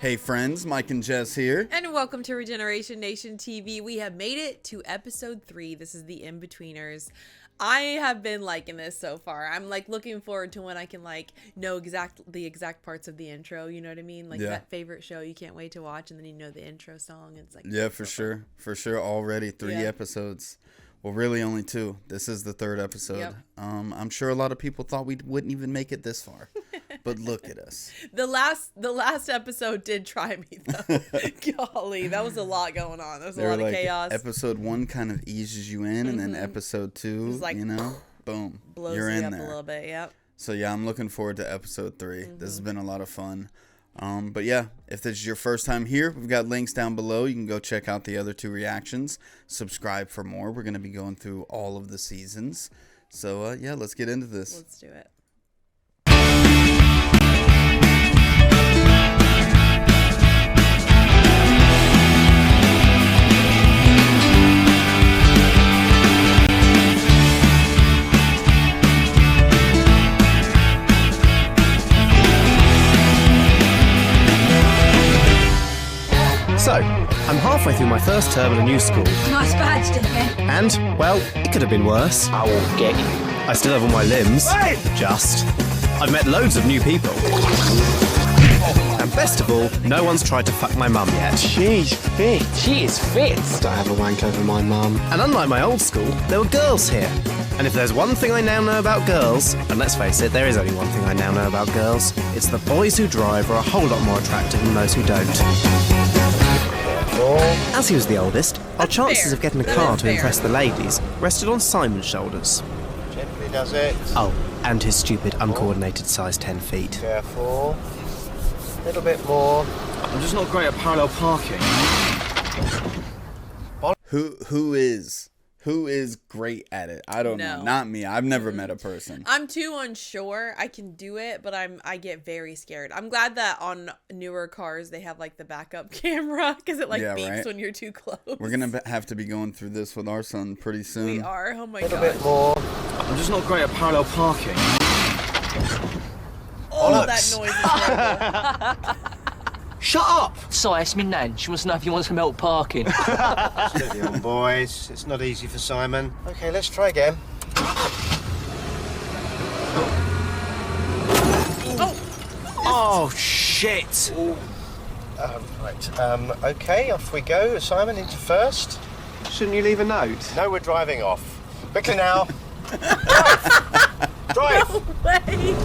Hey friends, Mike and Jess here. And welcome to Regeneration Nation TV. We have made it to episode 3. This is the Inbetweeners. I have been liking this so far. I'm like looking forward to when I can like know the exact parts of the intro. You know what I mean? Like that favorite show you can't wait to watch, and then you know the intro song. It's like for sure. Already 3 episodes. Well, really only 2. This is the 3rd episode. Yep. I'm sure a lot of people thought we wouldn't even make it this far, but look at us. The last episode did try me though. Golly, that was a lot going on. There was a lot of chaos. Episode 1 kind of eases you in, and then episode 2, like, boom, blows you're you in up there. a little bit. Yep. So yeah, I'm looking forward to episode 3. This has been a lot of fun. But yeah, if this is your first time here, we've got links down below. You can go check out the other 2 reactions. Subscribe for more. We're going to be going through all of the seasons. So yeah, let's get into this. Let's do it. So, I'm halfway through my first term at a new school. Nice badge, didn't it? And, well, it could have been worse. I will get you. I still have all my limbs. Hey! Just. I've met loads of new people. And best of all, no one's tried to fuck my mum yet. She's fit. She is fit. Don't have a wank over my mum. And unlike my old school, there were girls here. And if there's one thing I now know about girls, and let's face it, there is only one thing I now know about girls, it's that boys who drive are a whole lot more attractive than those who don't. As he was the oldest, our chances of getting a car to impress the ladies rested on Simon's shoulders. Gently does it. Oh, and his stupid, uncoordinated size 10 feet. Careful. A little bit more. I'm just not great at parallel parking. Who is great at it? I don't know. Not me. I've never met a person. I'm too unsure. I can do it, but I get very scared. I'm glad that on newer cars they have like the backup camera because it beeps when you're too close. We're gonna have to be going through this with our son pretty soon. We are. Oh my god. A little bit more. I'm just not great at parallel parking. Oh, that noise is horrible. Shut up! Sorry, it's me nan. She wants to know if you want some help parking. Steady on, boys. It's not easy for Simon. Okay, let's try again. Oh, shit! Right. Okay, off we go. Simon, into first. Shouldn't you leave a note? No, we're driving off. Quickly now. Drive! No way.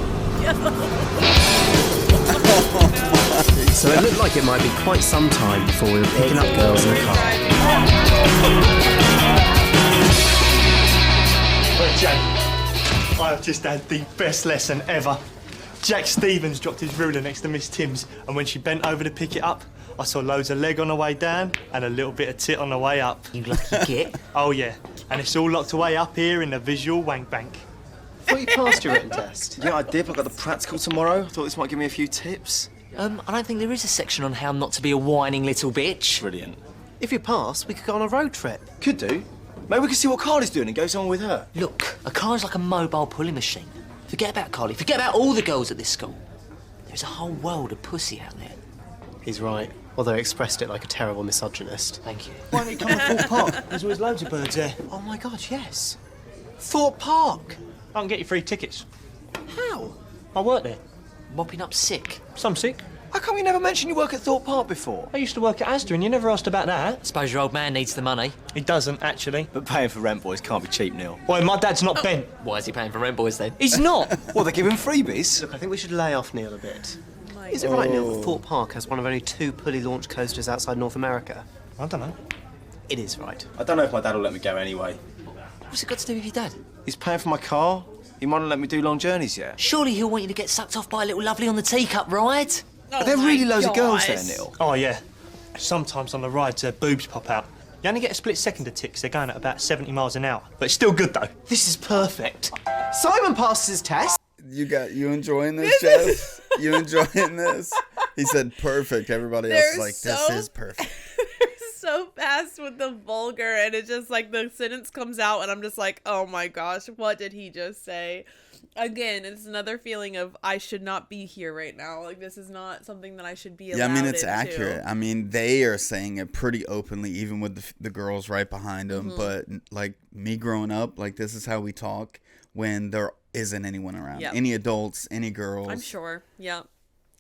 So it looked like it might be quite some time before we were picking up girls in a car. Right, Jack, I have just had the best lesson ever. Jack Stevens dropped his ruler next to Miss Tim's, and when she bent over to pick it up, I saw loads of leg on the way down and a little bit of tit on the way up. You lucky git. Oh yeah, and it's all locked away up here in the visual wank bank. I thought you passed your written test. Yeah, I did. I've got the practical tomorrow. I thought this might give me a few tips. I don't think there is a section on how not to be a whining little bitch. Brilliant. If you pass, we could go on a road trip. Could do. Maybe we could see what Carly's doing and go somewhere with her. Look, a car is like a mobile pulling machine. Forget about Carly. Forget about all the girls at this school. There's a whole world of pussy out there. He's right, although he expressed it like a terrible misogynist. Thank you. Why don't you come to Thorpe Park? There's always loads of birds there. Oh my god, yes. Thorpe Park. I can get you free tickets. How? I work there. Mopping up sick. Some sick. How come you never mentioned you work at Thorpe Park before? I used to work at Asda and you never asked about that. Suppose your old man needs the money. He doesn't, actually. But paying for rent, boys, can't be cheap, Neil. Boy, my dad's not bent. Why is he paying for rent boys then? He's not. Well, they're giving freebies. Look, I think we should lay off Neil a bit. Is it right, Neil, that Thorpe Park has one of only 2 pulley launched coasters outside North America? I don't know. It is right. I don't know if my dad will let me go anyway. What's it got to do with your dad? He's paying for my car. He might not let me do long journeys yet. Surely he'll want you to get sucked off by a little lovely on the teacup ride? Are there really loads of girls there, Neil? Oh, yeah. Sometimes on the rides, their boobs pop out. You only get a split second of ticks. They're going at about 70 miles an hour. But it's still good, though. This is perfect. Simon passes his test. You enjoying this, Jess? You enjoying this? He said perfect. Everybody else is like, this is perfect. So fast obsessed with the vulgar, and it's just like the sentence comes out and I'm just like, oh my gosh, what did he just say? Again, it's another feeling of I should not be here right now. Like, this is not something that I should be allowed Yeah, I mean, it's into. accurate. I mean, they are saying it pretty openly, even with the girls right behind them. But, like, me growing up, like, this is how we talk when there isn't anyone around. Yep. Any adults, any girls. I'm sure. Yeah.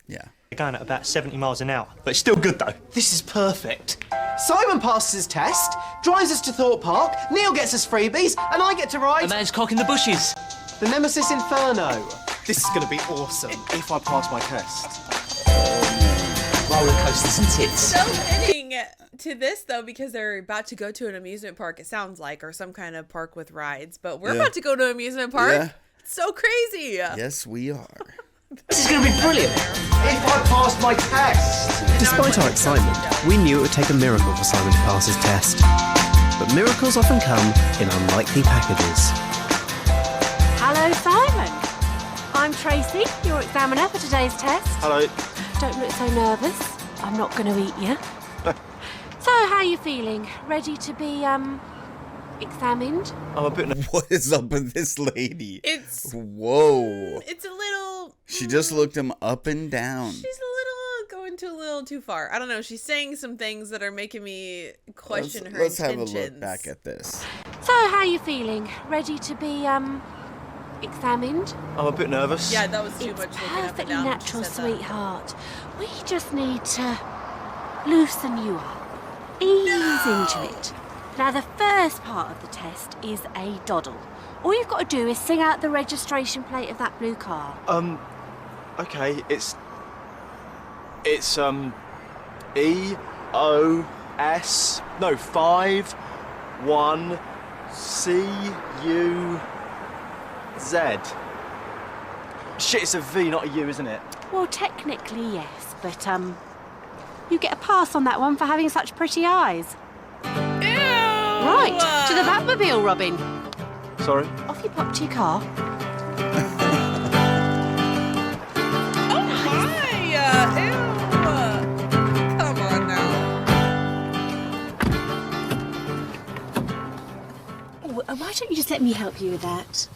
Yeah. They're going at about 70 miles an hour, but it's still good though. This is perfect. Simon passes his test, drives us to Thorpe Park, Neil gets us freebies, and I get to A ride man's cock in the bushes. the Nemesis Inferno. This is going to be awesome. If I pass my test. Roller coasters and tits. So fitting to this, though, because they're about to go to an amusement park, it sounds like, or some kind of park with rides. But we're about to go to an amusement park. Yeah. It's so crazy. Yes, we are. This is going to be brilliant. If I pass my test! Despite our excitement, we knew it would take a miracle for Simon to pass his test. But miracles often come in unlikely packages. Hello, Simon. I'm Tracy, your examiner for today's test. Hello. Don't look so nervous. I'm not going to eat you. So, how are you feeling? Ready to be, examined? I'm a bit What is up with this lady? It's Whoa. it's a little. She just looked him up and down. She's a little going a little too far. I don't know. She's saying some things that are making me question her Let's intentions. have a look back at this. So, how are you feeling? Ready to be, examined? I'm a bit nervous. Yeah, that was too It's much looking up and perfectly down when she natural, said that. sweetheart. We just need to loosen you up. Ease into it. Now, the first part of the test is a doddle. All you've got to do is sing out the registration plate of that blue car. Okay, it's E-O-S, no, 5 1 C-U-Z. Shit, it's a V, not a U, isn't it? Well, technically, yes, but, you get a pass on that one for having such pretty eyes. Right, to the Batmobile, Robin. Sorry? Off you pop to your car. Oh my! Ew! Come on now. Oh, why don't you just let me help you with that?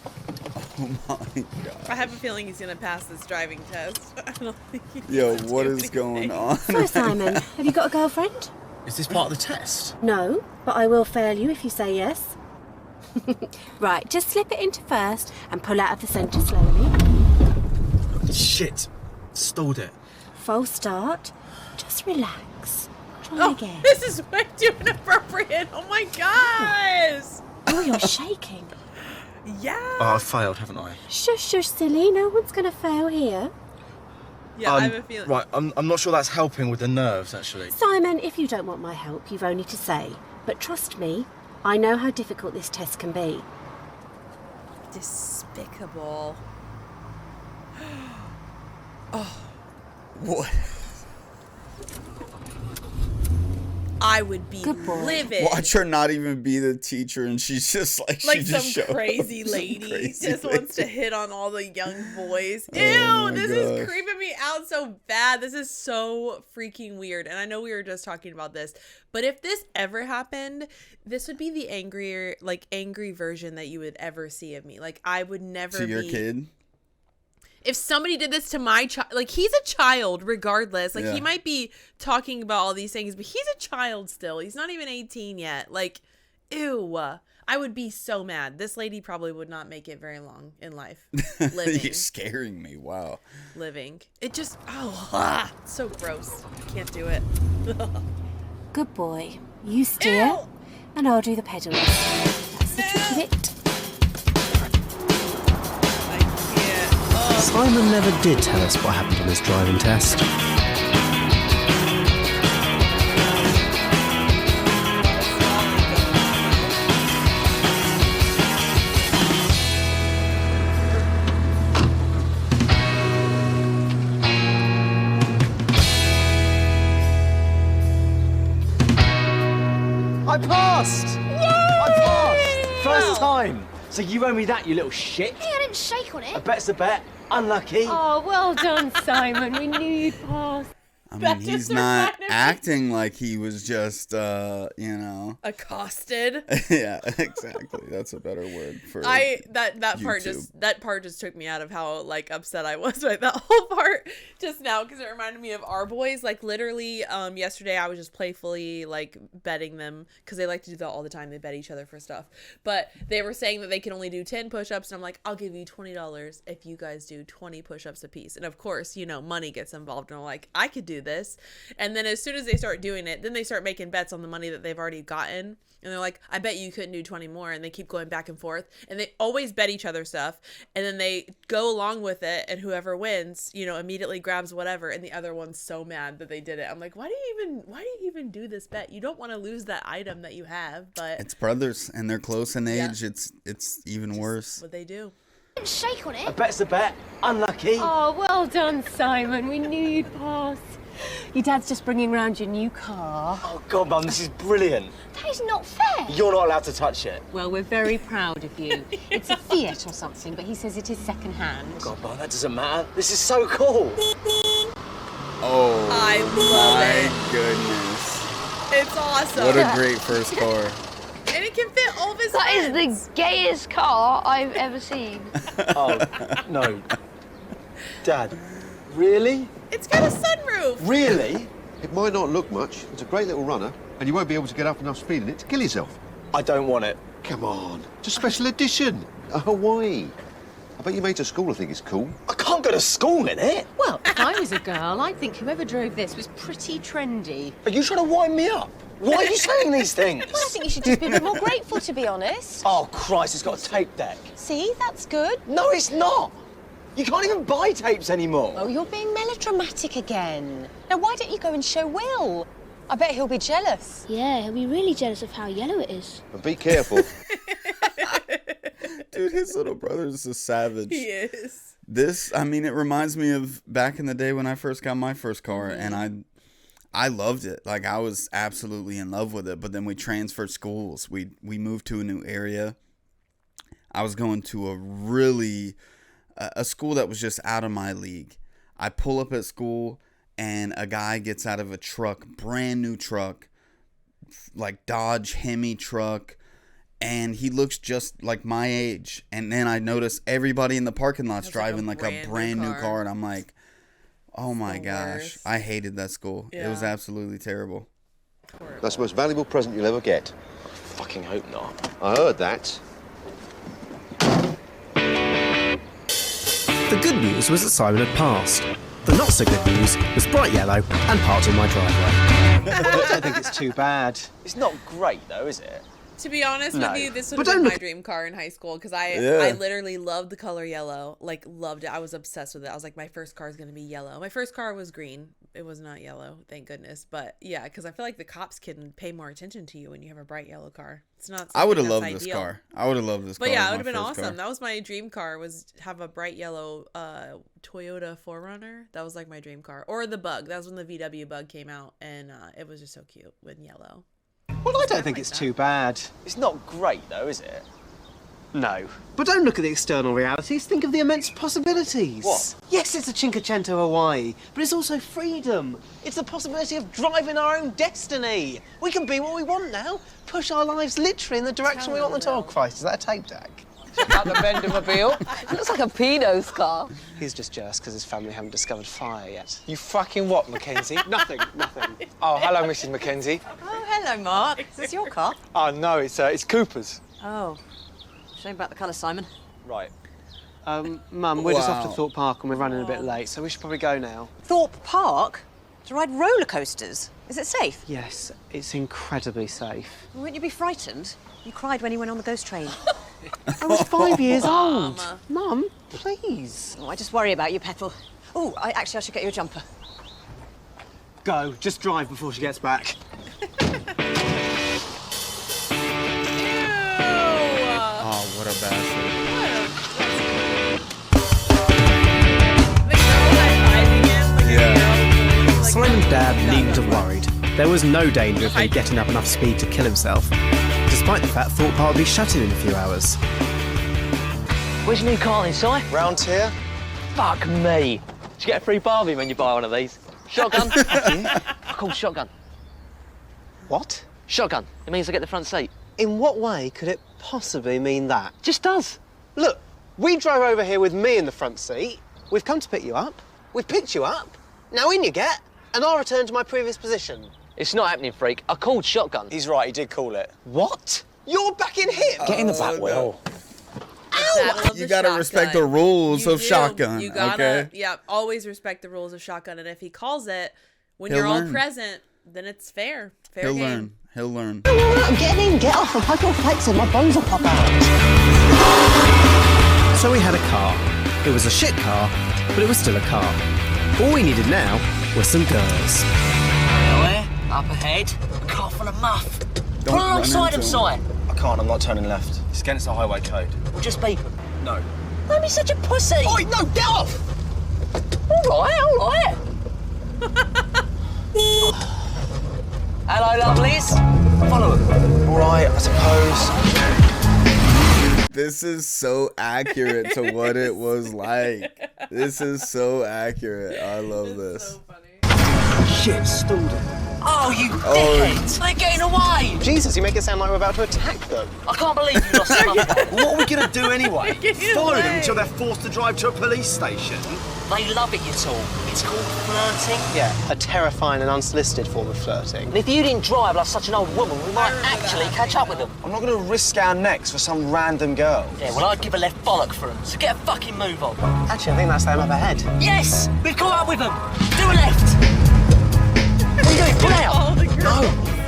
Oh my god. I have a feeling he's gonna pass this driving test. I don't think he's Yo, gonna what do is going anything. on? So, Simon, have you got a girlfriend? Is this part of the test? No, but I will fail you if you say yes. Right, just slip it into first and pull out of the centre slowly. Shit. Stalled it. False start. Just relax. Try again. This is way too inappropriate. Oh my gosh! Oh, you're shaking. Yeah. Oh, I've failed, haven't I? Shush, shush, silly. No one's going to fail here. Yeah, I have a feeling. Right, I'm not sure that's helping with the nerves, actually. Simon, if you don't want my help, you've only to say. But trust me, I know how difficult this test can be. Despicable. What? I would be Good boy. livid. Watch her not even be the teacher, and she's just like Like she some just showed up. crazy Some lady crazy just wants to lady. hit on all the young boys. Ew, Oh my this is gosh. creeping me out so bad. This is so freaking weird. And I know we were just talking about this, but if this ever happened, this would be the angry version that you would ever see of me. Like, I would never To your be. kid. If somebody did this to my child, like, he's a child regardless. Like, Yeah. he might be talking about all these things, but he's a child still. He's not even 18 yet. Like, ew. I would be so mad. This lady probably would not make it very long in life. Living. You're scaring me. Wow. Living. It just, it's so gross. I can't do it. Good boy. You steer, Ew. and I'll do the pedals. That's the tricky bit. I can't. Oh. Simon never did tell us what happened on his driving test. I passed! I passed! First time! So you owe me that, you little shit. Hey, I didn't shake on A it. bet's a bet. Unlucky. Oh, well done, Simon. We knew you'd pass. I mean, he's not acting like he was just, accosted. Yeah, exactly. That's a better word for that part just took me out of how like upset I was by that whole part just now, because it reminded me of our boys. Like literally, yesterday I was just playfully like betting them, because they like to do that all the time. They bet each other for stuff, but they were saying that they can only do 10 push-ups, and I'm like, I'll give you $20 if you guys do 20 push-ups a piece. And of course, money gets involved, and I'm like, I could do this. And then as soon as they start doing it, then they start making bets on the money that they've already gotten, and they're like, I bet you couldn't do 20 more, and they keep going back and forth, and they always bet each other stuff, and then they go along with it, and whoever wins, immediately grabs whatever, and the other one's so mad that they did it. I'm like, why do you even do this bet? You don't want to lose that item that you have. But it's brothers, and they're close in age. It's even worse what they do. Shake on it. A bet's a bet. Unlucky. Oh, well done, Simon. We knew you'd pass. Your dad's just bringing round your new car. Oh, God, Mum, this is brilliant. That is not fair. You're not allowed to touch it. Well, we're very proud of you. It's a Fiat or something, but he says it is second-hand. God, Mum, that doesn't matter. This is so cool. Oh, I love it. My goodness. It's awesome. What a great first car. And it can fit all of his That friends. is the gayest car I've ever seen. Oh, no. Dad, really? It's got a sunroof. Really? It might not look much. It's a great little runner, and you won't be able to get up enough speed in it to kill yourself. I don't want it. Come on. It's a special edition. A Hawaii. I bet your mates at school will think it's cool. I can't go to school in it. Well, if I was a girl, I'd think whoever drove this was pretty trendy. Are you trying to wind me up? Why are you saying these things? Well, I think you should just be a bit more grateful, to be honest. Oh, Christ, it's got a tape deck. See, that's good. No, it's not. You can't even buy tapes anymore. Oh, you're being melodramatic again. Now, why don't you go and show Will? I bet he'll be jealous. Yeah, he'll be really jealous of how yellow it is. And be careful. Dude, his little brother is a savage. He is. It reminds me of back in the day when I first got my first car, and I loved it. Like, I was absolutely in love with it. But then we transferred schools. We moved to a new area. I was going to a school that was just out of my league. I pull up at school, and a guy gets out of a truck, brand new truck, like Dodge Hemi truck, and he looks just like my age. And then I notice everybody in the parking lot's driving like a brand new car, and I'm like, oh my gosh, I hated that school. Yeah. It was absolutely terrible. That's the most valuable present you'll ever get. I fucking hope not. I heard that. The good news was that Simon had passed. The not so good news was bright yellow and parked in my driveway. I don't think it's too bad. It's not great, though, is it? To be honest with you, this would have been my dream car in high school, because I literally loved the color yellow. Like, loved it. I was obsessed with it. I was like, my first car is going to be yellow. My first car was green. It was not yellow, thank goodness. But yeah, because I feel like the cops can pay more attention to you when you have a bright yellow car. It's not. I would have loved this car. I would have loved this car. But yeah, it would have been awesome. Car. That was my dream car, was have a bright yellow Toyota 4Runner. That was like my dream car. Or the Bug. That was when the VW Bug came out, and it was just so cute with yellow. Well, I don't think it's too bad. It's not great, though, is it? No. But don't look at the external realities. Think of the immense possibilities. What? Yes, it's a Cinquecento Hawaii, but it's also freedom. It's the possibility of driving our own destiny. We can be what we want now. Push our lives literally in the direction we want them to. Oh, Christ, is that a tape deck? At the Bendermobile. It looks like a pedo's car. He's just jealous because his family haven't discovered fire yet. You fucking what, Mackenzie? Nothing. Oh, hello, Mrs. Mackenzie. Oh, hello, Mark. Is this your car? Oh, no, it's Cooper's. Oh. Shame about the colour, Simon. Right. Mum, we're just off to Thorpe Park and we're running a bit late, so we should probably go now. Thorpe Park? To ride roller coasters? Is it safe? Yes, it's incredibly safe. Well, wouldn't you be frightened? You cried when you went on the ghost train. I was 5 years old. Mum, please. Oh, I just worry about you, Petal. Oh, I should get you a jumper. Go, just drive before she gets back. Oh, what a bastard. Simon's dad needn't have worried. There was no danger of him getting up enough speed to kill himself, despite the fact Thorpe Park will be shut in a few hours. Where's your new car then, Si? Round here. Fuck me. Did you get a free Barbie when you buy one of these? Shotgun. Yeah. I called shotgun. What? Shotgun. It means I get the front seat. In what way could it possibly mean that? Just does. Look, we drove over here with me in the front seat. We've come to pick you up. We've picked you up. Now in you get, and I'll return to my previous position. It's not happening, freak. I called shotgun. He's right, he did call it. What? You're back in here? Get in the back, Will. Ow! You gotta respect the rules of shotgun. You gotta, okay? yeah, always respect the rules of shotgun. And if he calls it when He'll you're learn. all present, then it's fair. Fair He'll game. learn. He'll learn. I'm getting in, get off. I'm hyperflexing. My bones will pop out. So we had a car. It was a shit car, but it was still a car. All we needed now was some girls. Where? Up ahead. A car full of muff. Pull run alongside into him, Si. I can't, I'm not turning left. It's against the highway code. We'll just beep him. No. Don't be such a pussy. Oi, no, get off! All right. Hello, lovelies. Follow him. All right, I suppose. This is so accurate to what it was like. This is so accurate. I love this. So funny. Shit, stalled him. Oh, you dickheads! They're getting away! Jesus, you make it sound like we're about to attack them. I can't believe you lost the muff. What are we going to do anyway? Follow them away. until they're forced to drive to a police station? They love it, you two. It's called flirting. Yeah, a terrifying and unsolicited form of flirting. And if you didn't drive like such an old woman, we might actually catch up with them. I'm not going to risk our necks for some random girl. Yeah, well, I'd give a left bollock for them, so get a fucking move on. Actually, I think that's them up ahead. Yes! We've caught up with them! Do a left! What are you doing? Pull out! No!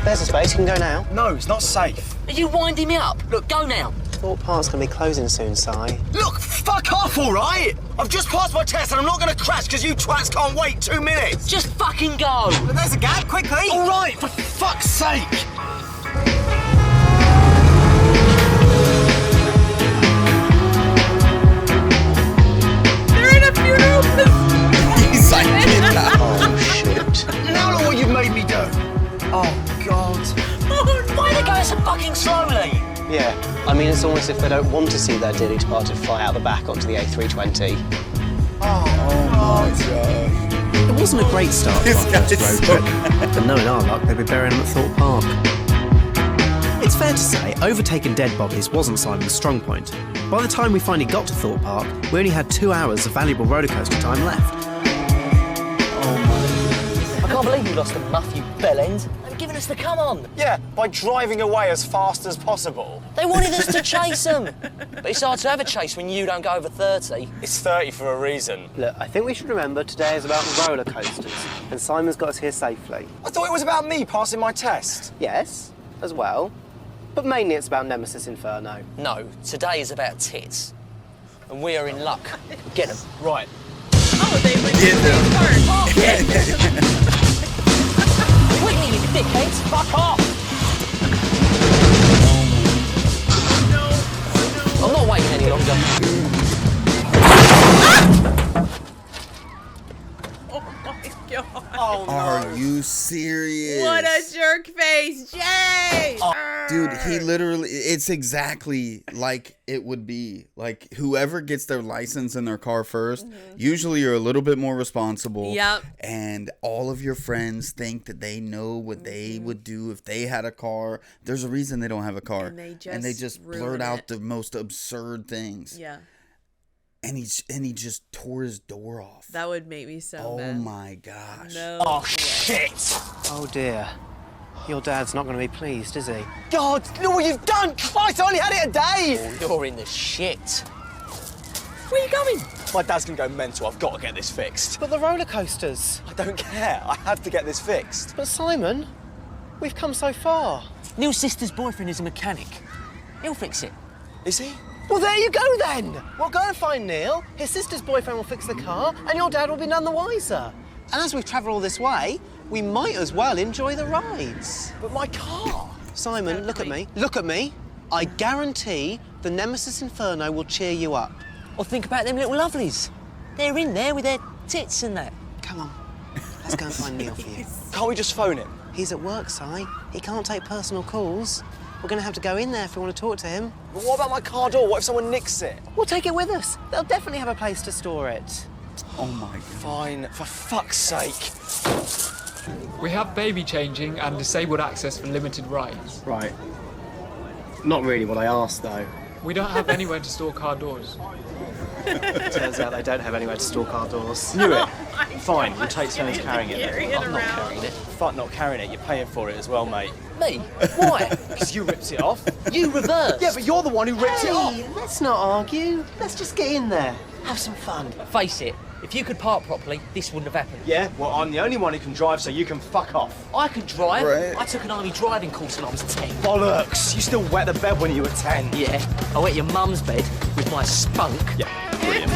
There's a space, you can go now. No, it's not safe. Are you winding me up? Look, go now. Thorpe Park's gonna be closing soon, Si. Look, fuck off, all right? I've just passed my test and I'm not going to crash because you twats can't wait 2 minutes. Just fucking go! But there's a gap, quickly. All right, for fuck's sake. They're in a funeral. He's like, get out. Oh, shit. Now look what you've made me do. Oh, God. Why are they going so fucking slowly? Yeah, I mean, it's almost if they don't want to see their dearly departed fly out the back onto the A320. Oh my gosh. It wasn't a great start to This our guy's first road so trip, but knowing our luck, they'd be burying them at Thorpe Park. It's fair to say, overtaking dead bodies wasn't Simon's strong point. By the time we finally got to Thorpe Park, we only had 2 hours of valuable rollercoaster time left. I can't believe you lost the muff, you bellend. They've given us the come on. Yeah, by driving away as fast as possible. They wanted us to chase them. But it's hard to have a chase when you don't go over 30. It's 30 for a reason. Look, I think we should remember today is about roller coasters, and Simon's got us here safely. I thought it was about me passing my test. Yes, as well, but mainly it's about Nemesis Inferno. No, today is about tits. And we are in luck. Get them. Right. Oh, they went Get to them. the park. Whitney, you dickheads! Fuck off! I'm not waiting any longer. Oh my god. Oh, no. Are you serious? What a jerk face, Jay! Dude, he literally, it's exactly like it would be. Like, whoever gets their license in their car first, usually you're a little bit more responsible. Yep. And all of your friends think that they know what they would do if they had a car. There's a reason they don't have a car. And they just ruin blurt out it. the most absurd things. Yeah, And he just tore his door off. that would make me so Oh mad. my gosh. No. Oh, shit. Oh dear. Your dad's not going to be pleased, is he? God, look what you've done. Christ, I only had it a day. You're in the shit. Where are you going? My dad's going to go mental. I've got to get this fixed. But the roller coasters. I don't care. I have to get this fixed. But Simon, we've come so far. Neil's sister's boyfriend is a mechanic. He'll fix it. Is he? Well, there you go then. We'll go and find Neil. His sister's boyfriend will fix the car, and your dad will be none the wiser. And as we've travelled all this way, we might as well enjoy the rides. But my car. Simon, look at me. Look at me. I guarantee the Nemesis Inferno will cheer you up. Or think about them little lovelies. They're in there with their tits and that. Come on. Let's go and find Neil for you. Can't we just phone him? He's at work, Si. He can't take personal calls. We're going to have to go in there if we want to talk to him. But what about my car door? What if someone nicks it? We'll take it with us. They'll definitely have a place to store it. Oh my god. Fine, for fuck's sake. We have baby changing and disabled access for limited rides. Right. Not really what I asked, though. We don't have anywhere to store car doors. Turns out they don't have anywhere to store car doors. Knew it. Fine, we'll take turns carrying it. I'm not carrying it. Fuck not carrying it, you're paying for it as well, mate. Me? Why? Because you ripped it off. You reversed. Yeah, but you're the one who ripped it off. Hey, let's not argue. Let's just get in there. Have some fun. Face it, if you could park properly, this wouldn't have happened. Yeah, well, I'm the only one who can drive, so you can fuck off. I could drive. Right. I took an army driving course when I was 10. Bollocks! You still wet the bed when you were 10. Yeah, I wet your mum's bed with my spunk. Yeah, brilliant.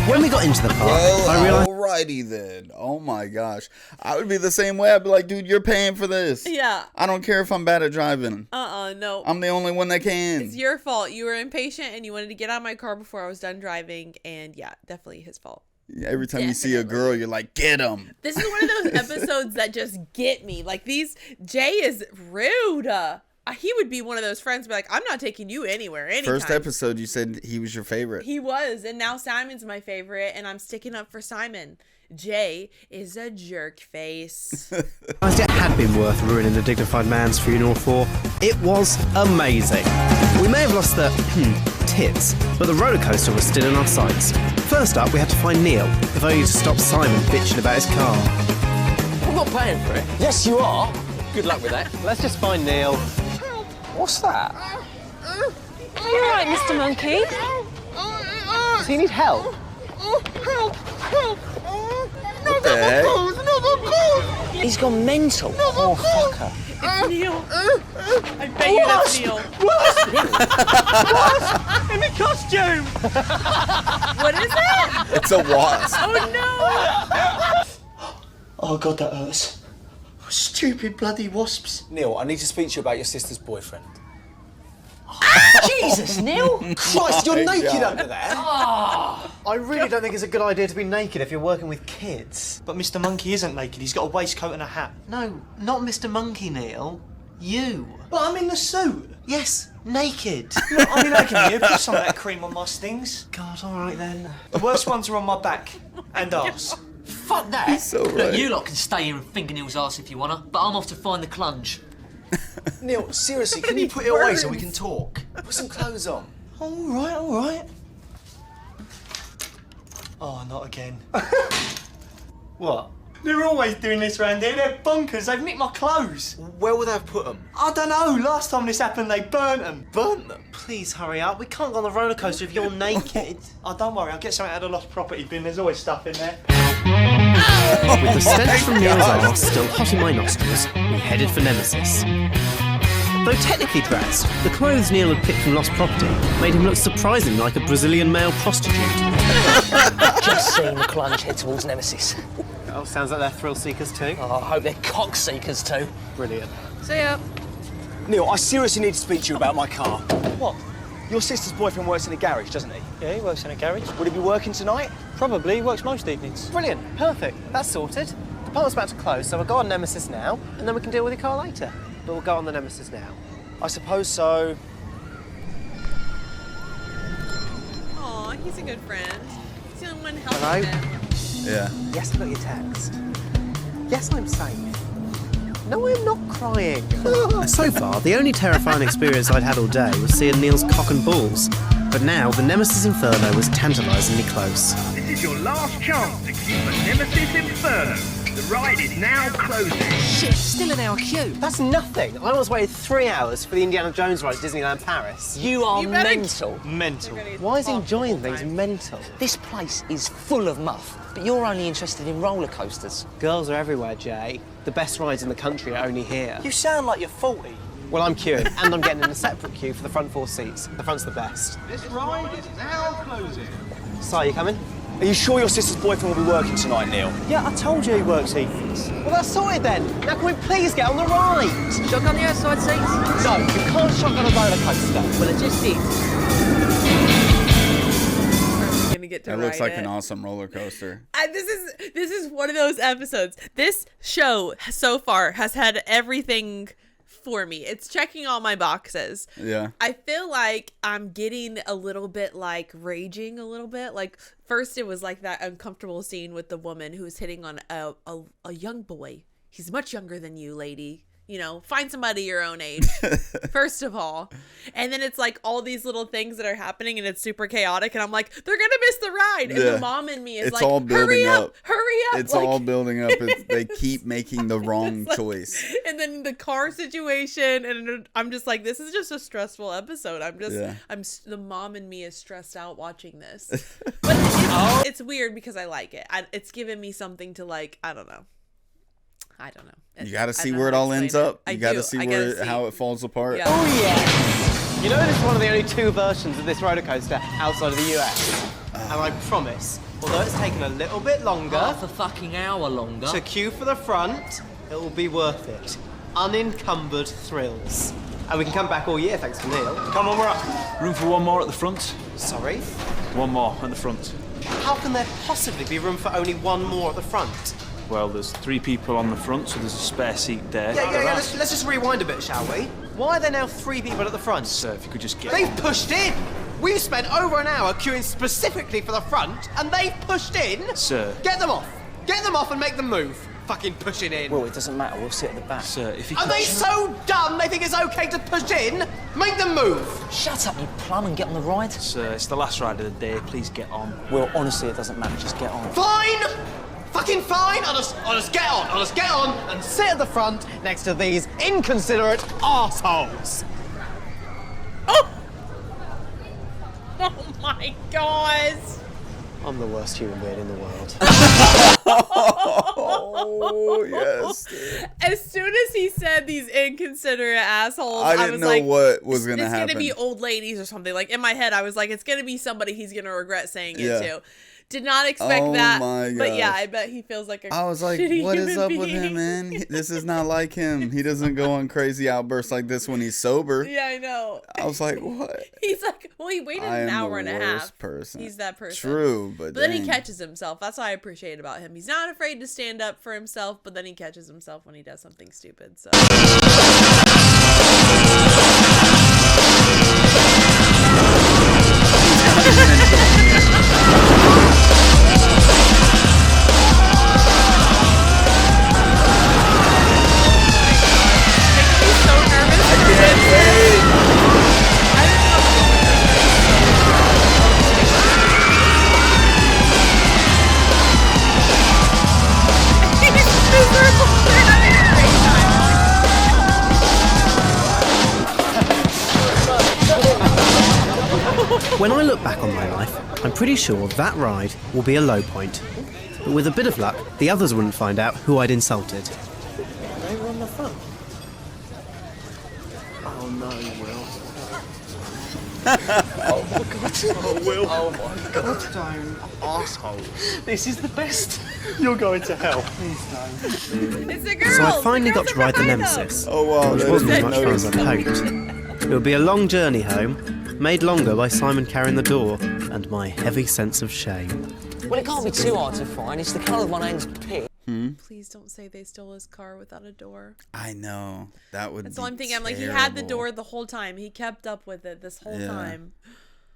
When we got into the park, Well, I realised... alrighty then. Oh my gosh. I would be the same way. I'd be like, dude, you're paying for this. Yeah. I don't care if I'm bad at driving. No. I'm the only one that can. It's your fault. You were impatient and you wanted to get out of my car before I was done driving. And yeah, definitely his fault. Every time you see a girl, you're like, get him. This is one of those episodes that just get me. Like Jay is rude. He would be one of those friends be like, I'm not taking you anywhere anytime. First episode, you said he was your favorite. He was, and now Simon's my favorite, and I'm sticking up for Simon. Jay is a jerk face. It had been worth ruining a dignified man's funeral for. It was amazing. We may have lost the tits, but the roller coaster was still in our sights. First up, we had to find Neil, if only to stop Simon bitching about his car. I'm not paying for it. Yes, you are. Good luck with that. Let's just find Neil. What's that? Are you all right, Mr. Monkey? Does he need help? What the heck? He's gone mental. Oh, fucker. It's Neil. I bet you that's Neil. Wasp! In the costume! What is it? It's a wasp. Oh no! Oh god, that hurts. Stupid bloody wasps. Neil, I need to speak to you about your sister's boyfriend. Jesus, Neil! Christ, you're naked under there! I really don't think it's a good idea to be naked if you're working with kids. But Mr. Monkey isn't naked, he's got a waistcoat and a hat. No, not Mr. Monkey, Neil. You. But I'm in the suit. Yes, naked. Look, I mean, I can hear. Put some of that cream on my stings. God, all right then. The worst ones are on my back and arse. Fuck that. He's so Look, right. you lot can stay here and fingernails arse if you wanna, but I'm off to find the clunge. Neil, seriously, can you put it away so we can talk? Put some clothes on. All right. Oh, not again. What? They're always doing this round here. They're bonkers. They've nicked my clothes. Where would they have put them? I don't know. Last time this happened, they burnt them. Burnt them? Please hurry up. We can't go on the roller coaster if you're naked. Oh, don't worry. I'll get something out of the lost property bin. There's always stuff in there. With the stench from Neil's arse still hot in my nostrils, we headed for Nemesis. Though technically dressed, the clothes Neil had picked from lost property made him look surprisingly like a Brazilian male prostitute. Just seeing the clunge head towards Nemesis. Oh, sounds like they're thrill seekers too. Oh, I hope they're cock seekers too. Brilliant. See ya. Neil, I seriously need to speak to you about my car. What? Your sister's boyfriend works in a garage, doesn't he? Yeah, he works in a garage. Would he be working tonight? Probably. He works most evenings. Brilliant. Perfect. That's sorted. The department's about to close, so we'll go on Nemesis now, and then we can deal with your car later. But we'll go on the Nemesis now. I suppose so. Aw, he's a good friend. He's the only one Hello? helping him. Yeah. Yes, I got your text. Yes, I'm safe. No, I'm not crying. So far, the only terrifying experience I'd had all day was seeing Neil's cock and balls. But now, the Nemesis Inferno was tantalisingly close. This is your last chance to keep the Nemesis Inferno. The ride is now closing. Shit, still in our queue. That's nothing. I once waited 3 hours for the Indiana Jones ride at Disneyland Paris. You are mental. Mental. Why is enjoying things mental? This place is full of muff, but you're only interested in roller coasters. Girls are everywhere, Jay. The best rides in the country are only here. You sound like you're 40. Well, I'm queuing, and I'm getting in a separate queue for the front 4 seats. The front's the best. This ride is now closing. Si, you coming? Are you sure your sister's boyfriend will be working tonight, Neil? Yeah, I told you he works evenings. Well, that's sorted then. Now can we please get on the ride? Shotgun the outside seats? No, you can't shotgun a roller coaster. Well, it just did. Gonna get to That looks ride like it. an awesome roller coaster. This is one of those episodes. This show so far has had everything for me. It's checking all my boxes. Yeah. I feel like I'm getting a little bit like raging a little bit. Like first it was like that uncomfortable scene with the woman who's hitting on a young boy. He's much younger than you, lady. You know, find somebody your own age, first of all. And then it's like all these little things that are happening and it's super chaotic. And I'm like, they're going to miss the ride. And the mom in me is it's like, all building hurry up. It's like, all building up. They keep making the wrong choice. And then the car situation. And I'm just like, this is just a stressful episode. The mom in me is stressed out watching this. But it's weird because I like it. It's given me something to like, I don't know. You got to see where it all ends up. You got to see how it falls apart. Yeah. Oh, yes! You know, this is one of the only 2 versions of this roller coaster outside of the US. And I promise, although it's taken a little bit longer... Half a fucking hour longer. ...to queue for the front, it will be worth it. Unencumbered thrills. And we can come back all year, thanks to Neil. Come on, we're up. Room for one more at the front. Sorry? One more at the front. How can there possibly be room for only one more at the front? Well, there's 3 people on the front, so there's a spare seat there. Yeah. Let's just rewind a bit, shall we? Why are there now 3 people at the front? Sir, if you could just get... They've pushed in! We've spent over an hour queuing specifically for the front, and they've pushed in! Sir. Get them off! Get them off and make them move! Fucking pushing in! Well, it doesn't matter, we'll sit at the back. Sir, if you Are they so dumb they think it's okay to push in? Make them move! Shut up, you plum, and get on the ride. Sir, it's the last ride of the day. Please get on. Well, honestly, it doesn't matter. Just get on. Fine! Fucking fine! I'll just get on! I'll just get on and sit at the front next to these inconsiderate arseholes! Oh! Oh my God! I'm the worst human being in the world. Oh, yes. As soon as he said these inconsiderate assholes, I didn't know like, what was going to happen. It's going to be old ladies or something. Like, in my head, I was like, it's going to be somebody he's going to regret saying it to. Did not expect that. My gosh. But yeah, I bet he feels like a I was like, what is up with him, man? This is not like him. He doesn't go on crazy outbursts like this when he's sober. Yeah, I know. I was like, what? He's like, well, he waited an hour and a half. Person. He's that person. True, but then he catches himself. That's what I appreciate about him. He's not afraid to stand up for himself, but then he catches himself when he does something stupid. So. When I look back on my life, I'm pretty sure that ride will be a low point. But with a bit of luck, the others wouldn't find out who I'd insulted. They were on the front. Oh no, Will. Oh my God. Oh, Will. Oh my God. Don't, asshole. This is the best. You're going to hell. Please don't. It's a girl. So I finally got to ride the Nemesis, which wasn't as much fun as I'd hoped. It would be a long journey home, made longer by Simon carrying the door and my heavy sense of shame. Well, it can't be too hard to find. It's the colour of my name's piss. Please don't say they stole his car without a door. I know. That would That's be all I'm thinking. I'm like, he had the door the whole time. He kept up with it this whole time.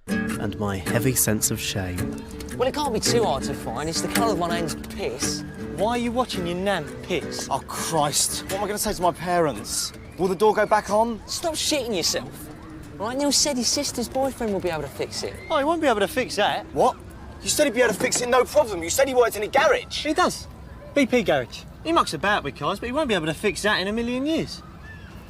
And my heavy sense of shame. Well, it can't be too hard to find. It's the colour of my name's piss. Why are you watching your nan piss? Oh, Christ. What am I going to say to my parents? Will the door go back on? Stop shitting yourself. Right, Neil said his sister's boyfriend will be able to fix it. Oh, he won't be able to fix that. What? You said he'd be able to fix it, no problem. You said he worked in a garage. He does. BP garage. He mucks about with cars, but he won't be able to fix that in a million years.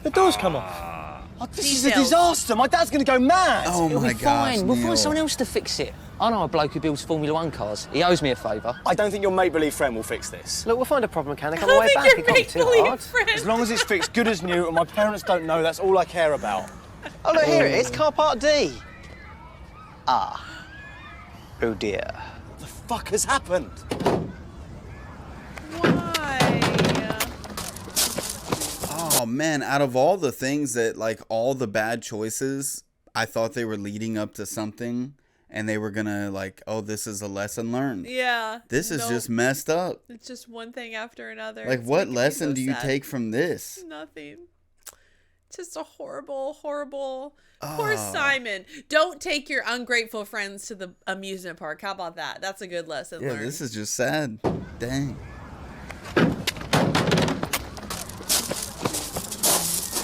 The door's come off. Oh, this is a disaster. My dad's going to go mad. Oh, It'll my be gosh, fine. We'll Neil. find someone else to fix it. I know a bloke who builds Formula 1 cars. He owes me a favour. I don't think your make-believe friend will fix this. Look, we'll find a proper mechanic I on the don't way think back. your It can't be too hard. make-believe As long as it's fixed good as new and my parents don't know, that's all I care about. Oh, look, here it is, car part D. Ah. Oh, dear. What the fuck has happened? Why? Oh man, out of all the things that, like, all the bad choices, I thought they were leading up to something and they were gonna, like, oh, this is a lesson learned. Yeah. This is just messed up. It's just one thing after another. Like, It's what making me lesson so do you sad. take from this? Nothing. Just a horrible poor Simon. Don't take your ungrateful friends to the amusement park. How about that? That's a good lesson learned. This is just sad. Dang.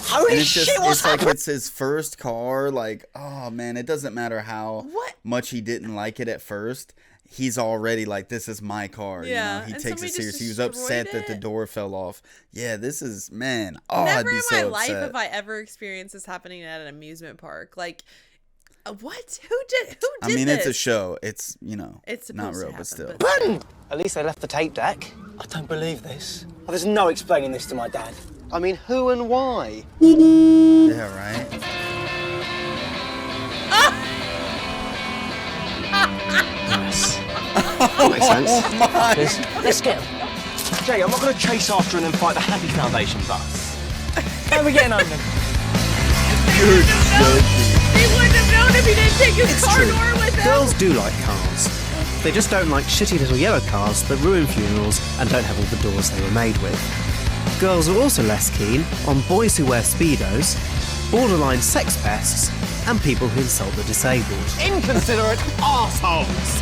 Holy shit, what's happening? Like it's his first car. Like, oh man, it doesn't matter how much he didn't like it at first. He's already like, this is my car. Yeah, he takes it serious. He was upset that the door fell off. Yeah, this is, man. Oh, Never I'd be in so my upset. life have I ever experienced this happening at an amusement park. Like, what? Who did I mean, this? it's a show. It's, it's not real, to but still. At least they left the tape deck. I don't believe this. Oh, there's no explaining this to my dad. I mean, who and why? Yeah, right. Yes. Makes sense. Let's get him. Jay, I'm not going to chase after and then fight the Happy Foundation bus. How are we getting home then? He wouldn't have known if he didn't take his car door with him. Girls do like cars. They just don't like shitty little yellow cars that ruin funerals and don't have all the doors they were made with. Girls are also less keen on boys who wear Speedos, borderline sex pests, and people who insult the disabled. Inconsiderate arseholes!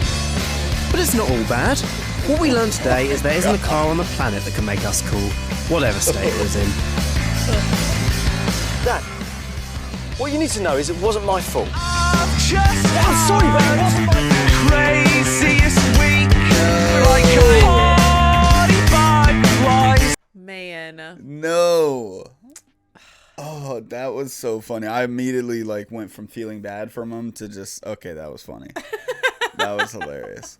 But it's not all bad. What we learned today is there isn't a car on the planet that can make us cool, whatever state it was in. Dad, what you need to know is it wasn't my fault. I'm sorry, but it wasn't my fault. Craziest week, like a 45 flies. Man. No. Oh, that was so funny. I immediately went from feeling bad from him to just, okay, that was funny. That was hilarious.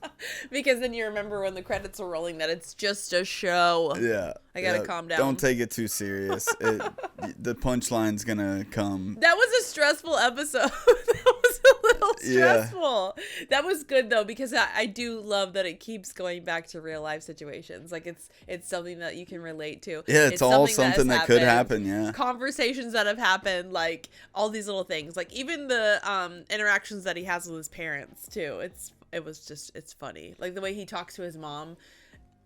Because then you remember when the credits are rolling that it's just a show. Yeah. I gotta calm down. Don't take it too serious. The punchline's gonna come. That was a stressful episode. That was a little stressful. Yeah. That was good though, because I do love that it keeps going back to real life situations. Like it's something that you can relate to. Yeah, it's all something that could happen. Yeah. Conversations that have happened, like all these little things, like even the interactions that he has with his parents too. It's funny. Like the way he talks to his mom.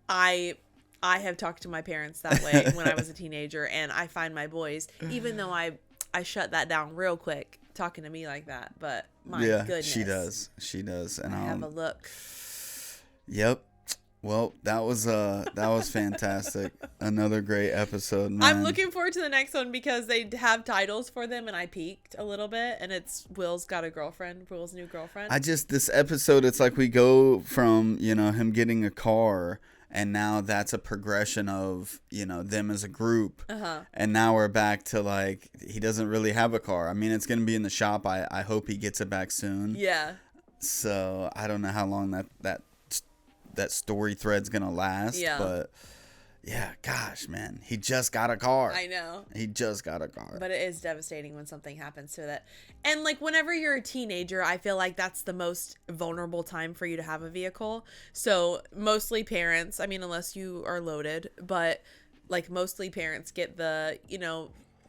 I have talked to my parents that way when I was a teenager, and I find my boys, even though I shut that down real quick, talking to me like that. But my goodness, she does, and I have a look. Yep. Well, that was fantastic. Another great episode, man. I'm looking forward to the next one because they have titles for them, and I peeked a little bit, and it's Will's got a girlfriend, Will's new girlfriend. This episode, it's like we go from, him getting a car, and now that's a progression of, them as a group. Uh-huh. And now we're back to he doesn't really have a car. I mean, it's going to be in the shop. I hope he gets it back soon. Yeah. So I don't know how long that story thread's gonna last. Yeah. But yeah, gosh, man, he just got a car. I know. He just got a car. But it is devastating when something happens to that. And whenever you're a teenager, I feel like that's the most vulnerable time for you to have a vehicle. So mostly parents, I mean, unless you are loaded, but mostly parents get the,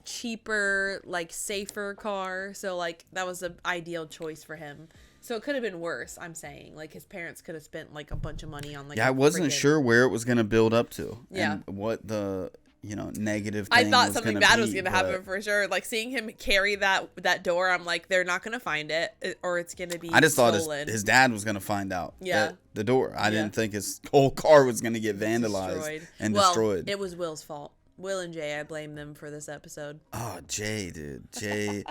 cheaper, safer car. So that was an ideal choice for him. So it could have been worse, I'm saying. His parents could have spent, a bunch of money on, I wasn't sure where it was going to build up to. Yeah. And what the, negative thing I thought something bad was going to happen for sure. Seeing him carry that door, I'm like, they're not going to find it, or it's going to be I just stolen. Thought his dad was going to find out. Yeah. The door. I didn't think his whole car was going to get vandalized and destroyed. It was Will's fault. Will and Jay, I blame them for this episode. Oh, Jay, dude. Jay.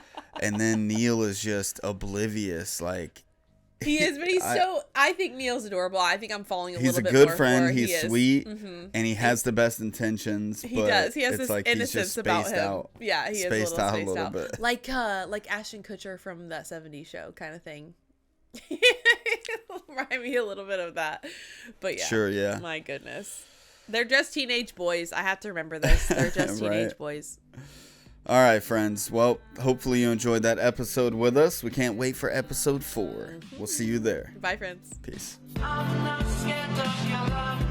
And then Neil is just oblivious. He is, but I think Neil's adorable. I think I'm falling a little bit more He's a good friend. He's sweet. Mm-hmm. And he has the best intentions. He does. He has this innocence about him. Out. Yeah, he is spaced out a little bit. Like Ashton Kutcher from that 70s show kind of thing. Remind me a little bit of that. But yeah. Sure, yeah. My goodness. They're just teenage boys. I have to remember this. They're just teenage boys. All right, friends. Well, hopefully you enjoyed that episode with us. We can't wait for episode 4. We'll see you there. Bye, friends. Peace. I'm not scared of your love.